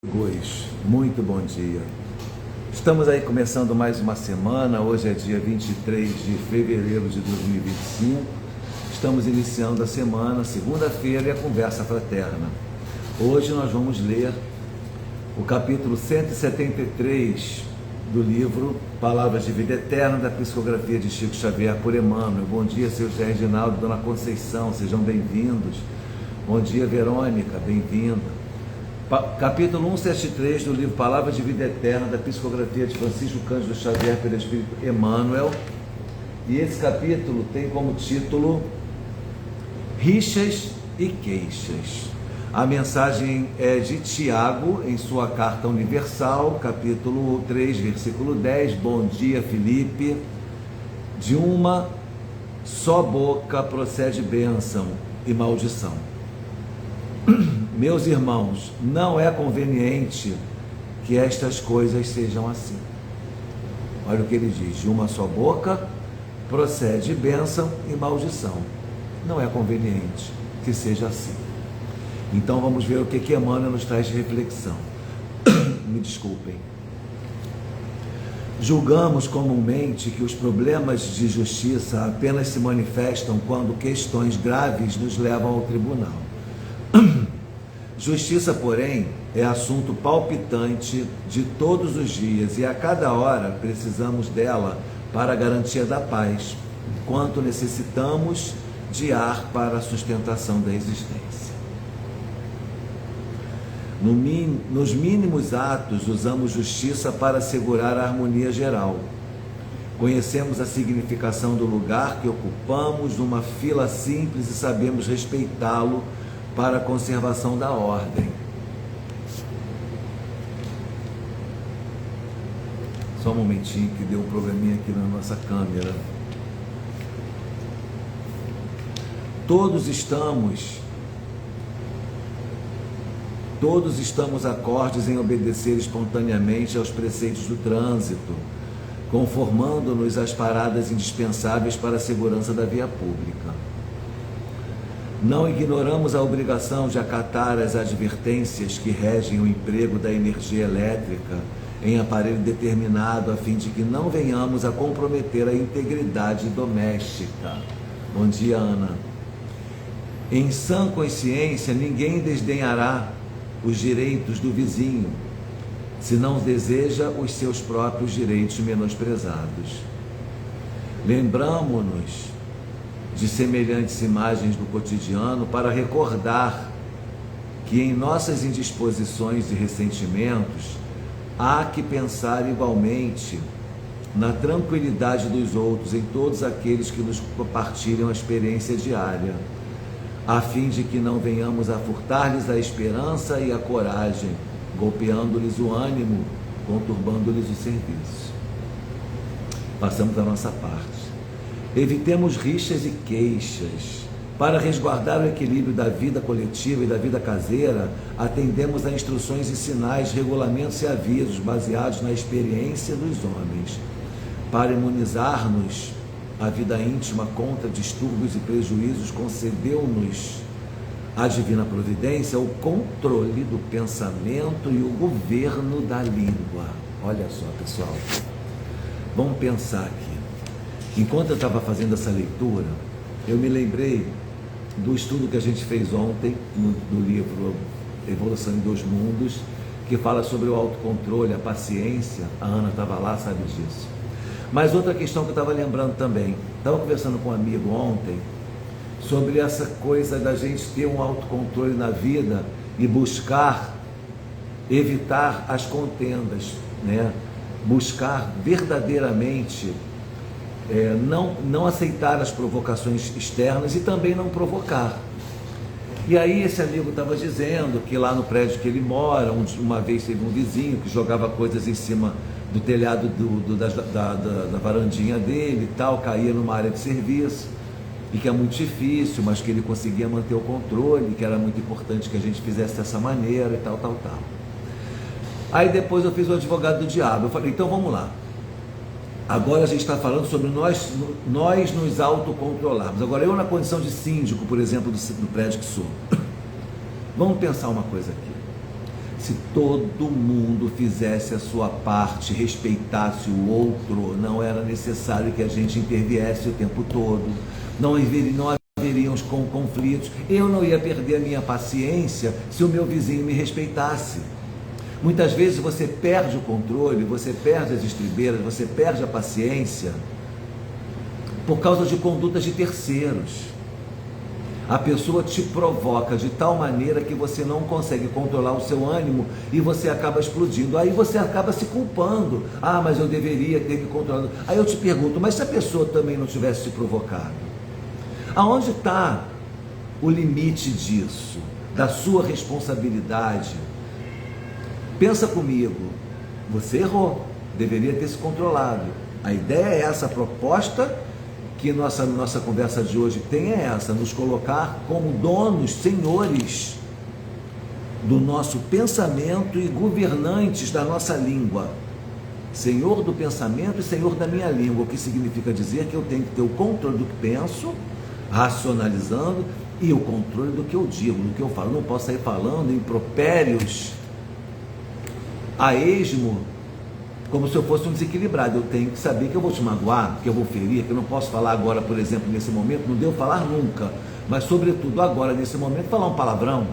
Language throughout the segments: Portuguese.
Amigos, muito bom dia. Estamos aí começando mais uma semana. Hoje é dia 23 de fevereiro de 2025. Estamos iniciando a semana, segunda-feira, e a conversa fraterna. Hoje nós vamos ler o capítulo 173 do livro Palavras de Vida Eterna, da psicografia de Chico Xavier por Emmanuel. Bom dia, seu José Reginaldo e Dona Conceição, sejam bem-vindos. Bom dia, Verônica, bem-vinda. Capítulo 173 do livro Palavras de Vida Eterna, da psicografia de Francisco Cândido Xavier pelo Espírito Emmanuel. E esse capítulo tem como título Rixas e Queixas. A mensagem é de Tiago, em sua carta universal, capítulo 3, versículo 10. Bom dia, Felipe. De uma só boca procede bênção e maldição. Meus irmãos, não é conveniente que estas coisas sejam assim. Olha o que ele diz: de uma só boca procede bênção e maldição. Não é conveniente que seja assim. Então vamos ver o que Emmanuel nos traz de reflexão. Me desculpem. Julgamos comumente que os problemas de justiça apenas se manifestam quando questões graves nos levam ao tribunal. Justiça, porém, é assunto palpitante de todos os dias e a cada hora precisamos dela para a garantia da paz, enquanto necessitamos de ar para a sustentação da existência. Nos mínimos atos usamos justiça para assegurar a harmonia geral. Conhecemos a significação do lugar que ocupamos numa fila simples e sabemos respeitá-lo para a conservação da ordem. Só um momentinho que deu um probleminha aqui na nossa câmera. Todos estamos acordes em obedecer espontaneamente aos preceitos do trânsito, conformando-nos às paradas indispensáveis para a segurança da via pública. Não ignoramos a obrigação de acatar as advertências que regem o emprego da energia elétrica em aparelho determinado, a fim de que não venhamos a comprometer a integridade doméstica. Bom dia, Ana. Em sã consciência, ninguém desdenhará os direitos do vizinho, se não deseja os seus próprios direitos menosprezados. Lembramo-nos de semelhantes imagens do cotidiano para recordar que em nossas indisposições e ressentimentos há que pensar igualmente na tranquilidade dos outros, em todos aqueles que nos compartilham a experiência diária, a fim de que não venhamos a furtar-lhes a esperança e a coragem, golpeando-lhes o ânimo, conturbando-lhes o serviço. Passamos a nossa parte. Evitemos rixas e queixas. Para resguardar o equilíbrio da vida coletiva e da vida caseira, atendemos a instruções e sinais, regulamentos e avisos baseados na experiência dos homens. Para imunizar-nos a vida íntima contra distúrbios e prejuízos, concedeu-nos a divina providência o controle do pensamento e o governo da língua. Olha só, pessoal, vamos pensar aqui. Enquanto eu estava fazendo essa leitura, eu me lembrei do estudo que a gente fez ontem no livro Evolução em Dois Mundos, que fala sobre o autocontrole, a paciência. A Ana estava lá, sabe disso. Mas outra questão que eu estava lembrando também, estava conversando com um amigo ontem sobre essa coisa da gente ter um autocontrole na vida e buscar evitar as contendas, né? Buscar verdadeiramente não aceitar as provocações externas e também não provocar. E aí esse amigo estava dizendo que lá no prédio que ele mora, uma vez teve um vizinho que jogava coisas em cima do telhado da varandinha dele e tal, caía numa área de serviço, e que é muito difícil, mas que ele conseguia manter o controle, que era muito importante que a gente fizesse dessa maneira e tal. Aí depois eu fiz o advogado do diabo. Eu falei, então vamos lá. Agora a gente está falando sobre nós nos autocontrolarmos. Agora eu, na condição de síndico, por exemplo, do prédio que sou, vamos pensar uma coisa aqui. Se todo mundo fizesse a sua parte, respeitasse o outro, não era necessário que a gente interviesse o tempo todo, não haveriam os conflitos, eu não ia perder a minha paciência se o meu vizinho me respeitasse. Muitas vezes você perde o controle, você perde as estribeiras, você perde a paciência por causa de condutas de terceiros. A pessoa te provoca de tal maneira que você não consegue controlar o seu ânimo e você acaba explodindo. Aí você acaba se culpando. Ah, mas eu deveria ter me controlado. Aí eu te pergunto, mas se a pessoa também não tivesse te provocado? Aonde está o limite disso? Da sua responsabilidade? Pensa comigo, você errou, deveria ter se controlado. A ideia é essa, a proposta que nossa conversa de hoje tem é essa, nos colocar como donos, senhores do nosso pensamento e governantes da nossa língua. Senhor do pensamento e senhor da minha língua, o que significa dizer que eu tenho que ter o controle do que penso, racionalizando, e o controle do que eu digo, do que eu falo. Eu não posso sair falando impropérios a esmo, como se eu fosse um desequilibrado. Eu tenho que saber que eu vou te magoar, que eu vou ferir, que eu não posso falar agora, por exemplo, nesse momento, não devo falar nunca, mas sobretudo agora, nesse momento, falar um palavrão.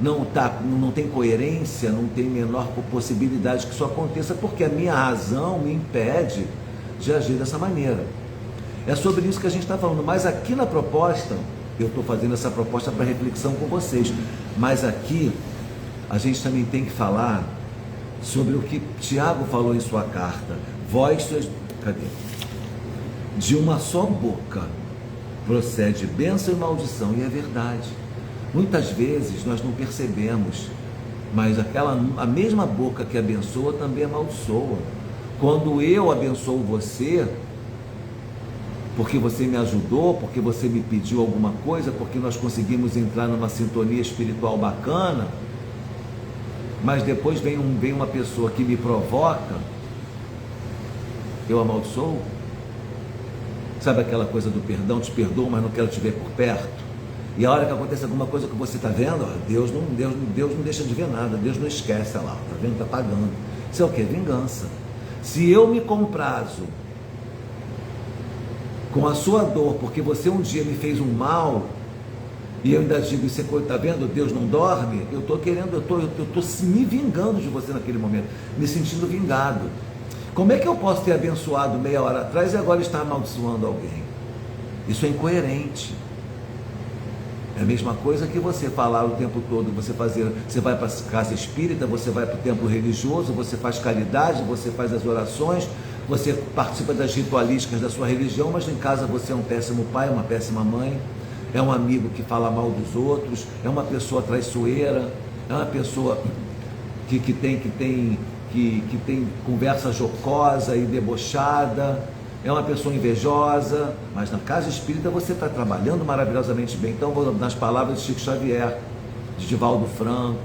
Não tem coerência, não tem menor possibilidade que isso aconteça, porque a minha razão me impede de agir dessa maneira. É sobre isso que a gente está falando, mas aqui na proposta, eu estou fazendo essa proposta para reflexão com vocês, mas aqui a gente também tem que falar sobre o que Tiago falou em sua carta. Vós sois... Cadê? De uma só boca procede bênção e maldição, e é verdade. Muitas vezes nós não percebemos, mas a mesma boca que abençoa também amaldiçoa. Quando eu abençoo você, porque você me ajudou, porque você me pediu alguma coisa, porque nós conseguimos entrar numa sintonia espiritual bacana, mas depois vem uma pessoa que me provoca, eu amaldiçoo? Sabe aquela coisa do perdão? Te perdoo, mas não quero te ver por perto. E a hora que acontece alguma coisa que você está vendo, ó, Deus não deixa de ver nada, Deus não esquece, olha lá, está vendo? Está pagando. Isso é o que? Vingança. Se eu me comprazo com a sua dor, porque você um dia me fez um mal, e eu ainda digo, você está vendo, Deus não dorme, eu estou me vingando de você naquele momento, me sentindo vingado. Como é que eu posso ter abençoado meia hora atrás e agora estar amaldiçoando alguém? Isso é incoerente. É a mesma coisa que você falar o tempo todo, você vai para a casa espírita, você vai para o templo religioso, você faz caridade, você faz as orações, você participa das ritualísticas da sua religião, mas em casa você é um péssimo pai, uma péssima mãe, é um amigo que fala mal dos outros, é uma pessoa traiçoeira, é uma pessoa que tem conversa jocosa e debochada, é uma pessoa invejosa, mas na casa espírita você está trabalhando maravilhosamente bem. Então, nas palavras de Chico Xavier, de Divaldo Franco,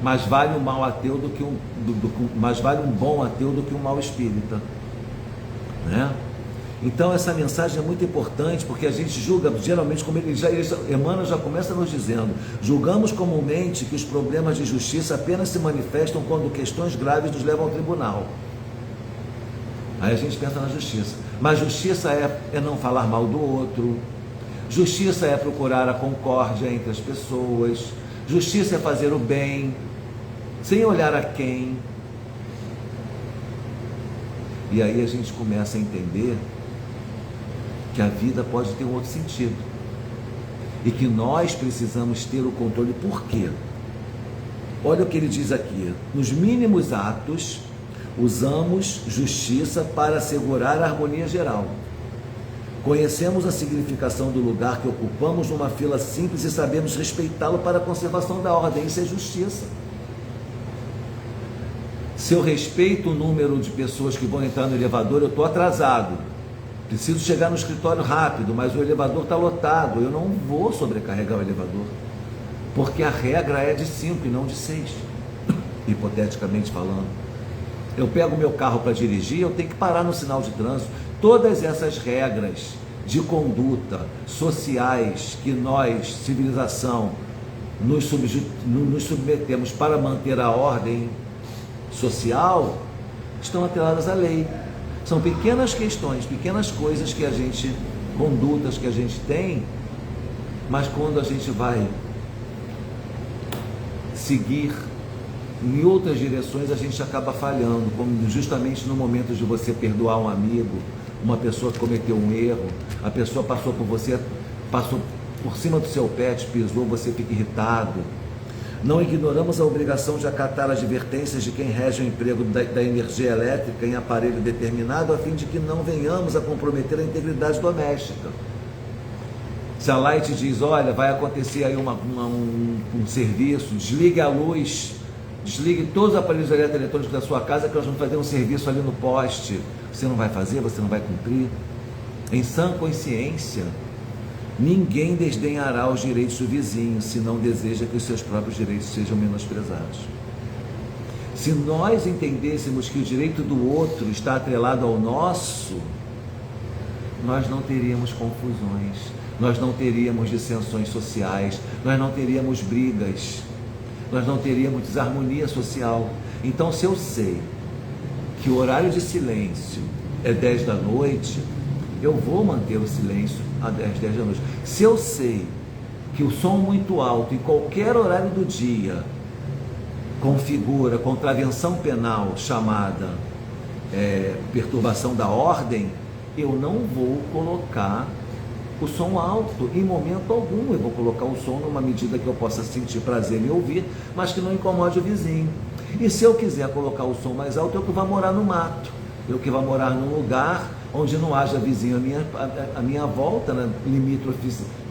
mais vale um mau ateu mais vale um bom ateu do que um mau espírita, né? Então essa mensagem é muito importante, porque a gente julga, geralmente, como Emmanuel já começa nos dizendo, julgamos comumente que os problemas de justiça apenas se manifestam quando questões graves nos levam ao tribunal. Aí a gente pensa na justiça, mas justiça é não falar mal do outro, justiça é procurar a concórdia entre as pessoas, justiça é fazer o bem, sem olhar a quem. E aí a gente começa a entender que a vida pode ter um outro sentido e que nós precisamos ter o controle. Por quê? Olha o que ele diz aqui: nos mínimos atos usamos justiça para assegurar a harmonia geral. Conhecemos a significação do lugar que ocupamos numa fila simples e sabemos respeitá-lo para a conservação da ordem. Isso é justiça. Se eu respeito o número de pessoas que vão entrar no elevador, eu estou atrasado, preciso chegar no escritório rápido, mas o elevador está lotado, eu não vou sobrecarregar o elevador, porque a regra é de 5 e não de 6, hipoteticamente falando. Eu pego o meu carro para dirigir, eu tenho que parar no sinal de trânsito. Todas essas regras de conduta sociais que nós, civilização, nos submetemos para manter a ordem social, estão atreladas à lei. São pequenas questões, pequenas coisas que a gente, condutas que a gente tem, mas quando a gente vai seguir em outras direções, a gente acaba falhando, como justamente no momento de você perdoar um amigo, uma pessoa que cometeu um erro, a pessoa passou por você, passou por cima do seu pé, te pisou, você fica irritado. Não ignoramos a obrigação de acatar as advertências de quem rege o emprego da energia elétrica em aparelho determinado, a fim de que não venhamos a comprometer a integridade doméstica. Se a Light diz, olha, vai acontecer aí um serviço, desligue a luz, desligue todos os aparelhos eletrônicos da sua casa, que nós vamos fazer um serviço ali no poste. Você não vai fazer, você não vai cumprir. Em sã consciência, ninguém desdenhará os direitos do vizinho, se não deseja que os seus próprios direitos sejam menosprezados. Se nós entendêssemos que o direito do outro está atrelado ao nosso, nós não teríamos confusões, nós não teríamos dissensões sociais, nós não teríamos brigas, nós não teríamos desarmonia social. Então, se eu sei que o horário de silêncio é 10 da noite, eu vou manter o silêncio às 10 da noite. Se eu sei que o som muito alto em qualquer horário do dia configura contravenção penal chamada perturbação da ordem, eu não vou colocar o som alto em momento algum. Eu vou colocar o som numa medida que eu possa sentir prazer em ouvir, mas que não incomode o vizinho. E se eu quiser colocar o som mais alto, eu que vou morar no mato, eu que vou morar num lugar onde não haja vizinho à minha volta, né?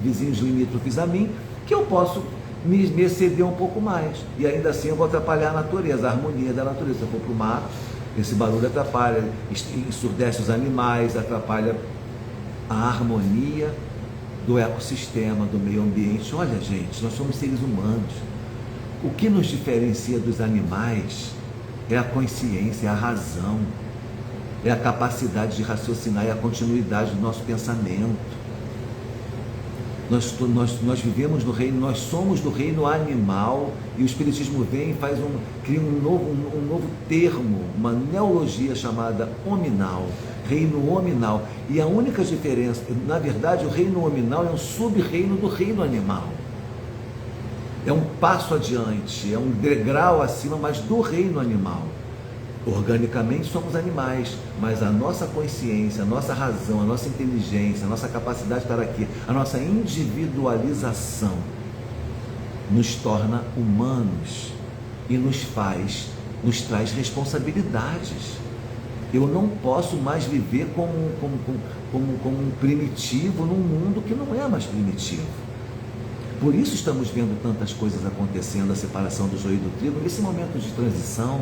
Vizinhos limítrofes a mim, que eu posso me exceder um pouco mais. E ainda assim eu vou atrapalhar a natureza, a harmonia da natureza. Se eu for para o mato, esse barulho atrapalha, ensurdece os animais, atrapalha a harmonia do ecossistema, do meio ambiente. Olha, gente, nós somos seres humanos. O que nos diferencia dos animais é a consciência, é a razão, é a capacidade de raciocinar e a continuidade do nosso pensamento. Nós vivemos no reino, nós somos do reino animal, e o Espiritismo vem e cria um novo termo, uma neologia chamada hominal, reino hominal. E a única diferença, na verdade, o reino hominal é um sub-reino do reino animal. É um passo adiante, é um degrau acima, mas do reino animal. Organicamente somos animais, mas a nossa consciência, a nossa razão, a nossa inteligência, a nossa capacidade de estar aqui, a nossa individualização nos torna humanos e nos traz responsabilidades. Eu não posso mais viver como um primitivo num mundo que não é mais primitivo. Por isso estamos vendo tantas coisas acontecendo, a separação do joio e do trigo, nesse momento de transição.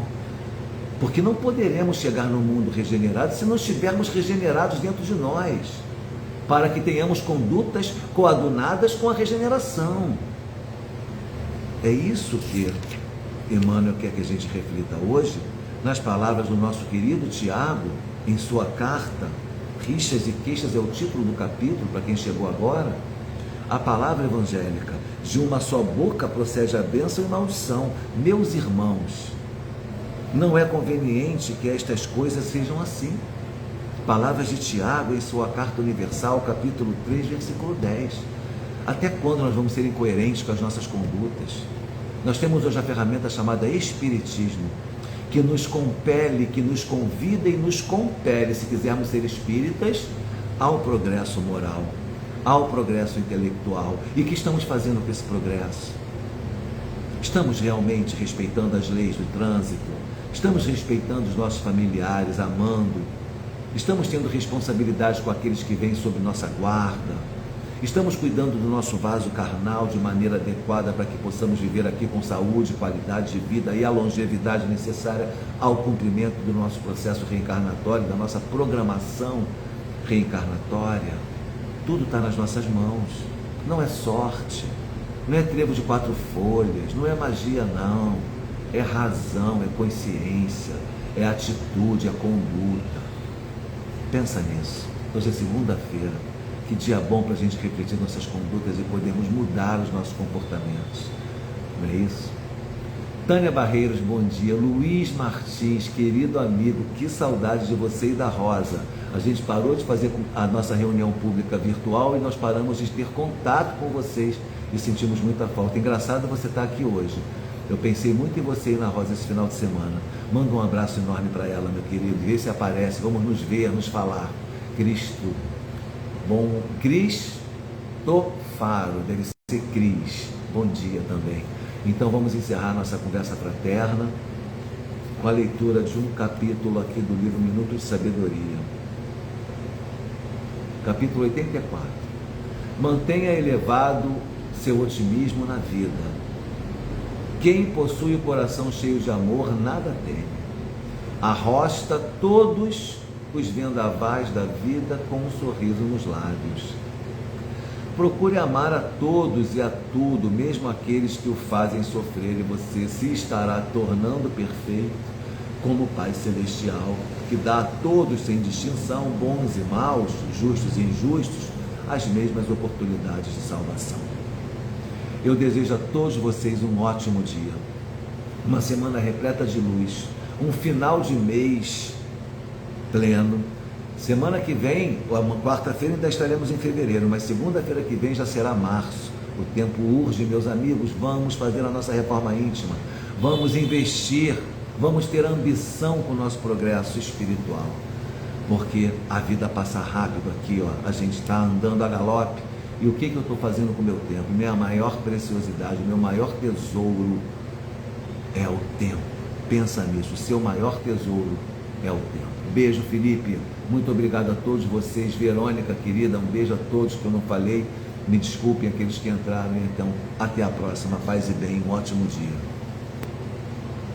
Porque não poderemos chegar no mundo regenerado se não estivermos regenerados dentro de nós, para que tenhamos condutas coadunadas com a regeneração. É isso que Emmanuel quer que a gente reflita hoje, nas palavras do nosso querido Tiago, em sua carta. Rixas e queixas é o título do capítulo, para quem chegou agora. A palavra evangélica: de uma só boca procede a bênção e maldição. Meus irmãos, não é conveniente que estas coisas sejam assim. Palavras de Tiago em sua Carta Universal, capítulo 3, versículo 10. Até quando nós vamos ser incoerentes com as nossas condutas? Nós temos hoje a ferramenta chamada Espiritismo, que nos compele, que nos convida e nos compele, se quisermos ser espíritas, ao progresso moral, ao progresso intelectual. E o que estamos fazendo com esse progresso? Estamos realmente respeitando as leis do trânsito? Estamos respeitando os nossos familiares, amando? Estamos tendo responsabilidade com aqueles que vêm sob nossa guarda? Estamos cuidando do nosso vaso carnal de maneira adequada para que possamos viver aqui com saúde, qualidade de vida e a longevidade necessária ao cumprimento do nosso processo reencarnatório, da nossa programação reencarnatória? Tudo está nas nossas mãos. Não é sorte, não é trevo de 4 folhas, não é magia não. É razão, é consciência, é atitude, é conduta. Pensa nisso. Hoje é segunda-feira. Que dia bom para a gente refletir nossas condutas e podermos mudar os nossos comportamentos. Não é isso? Tânia Barreiros, bom dia. Luiz Martins, querido amigo, que saudade de você e da Rosa. A gente parou de fazer a nossa reunião pública virtual e nós paramos de ter contato com vocês e sentimos muita falta. Engraçado você estar aqui hoje. Eu pensei muito em você e na Rosa esse final de semana. Manda um abraço enorme para ela, meu querido. Vê se aparece, vamos nos ver, nos falar. Cristo. Bom, Cristofaro, deve ser Cris. Bom dia também. Então vamos encerrar nossa conversa fraterna com a leitura de um capítulo aqui do livro Minutos de Sabedoria. Capítulo 84. Mantenha elevado seu otimismo na vida. Quem possui o coração cheio de amor, nada teme. Arrosta todos os vendavais da vida com um sorriso nos lábios. Procure amar a todos e a tudo, mesmo aqueles que o fazem sofrer, e você se estará tornando perfeito como o Pai Celestial, que dá a todos sem distinção, bons e maus, justos e injustos, as mesmas oportunidades de salvação. Eu desejo a todos vocês um ótimo dia, uma semana repleta de luz, um final de mês pleno. Semana que vem, quarta-feira ainda estaremos em fevereiro, mas segunda-feira que vem já será março. O tempo urge, meus amigos, vamos fazer a nossa reforma íntima, vamos investir, vamos ter ambição com o nosso progresso espiritual, porque a vida passa rápido aqui, ó. A gente está andando a galope, e o que eu estou fazendo com o meu tempo? Minha maior preciosidade, meu maior tesouro é o tempo. Pensa nisso, o seu maior tesouro é o tempo. Beijo, Felipe, muito obrigado a todos vocês. Verônica, querida, um beijo a todos que eu não falei, me desculpem aqueles que entraram. Então, até a próxima, paz e bem, um ótimo dia.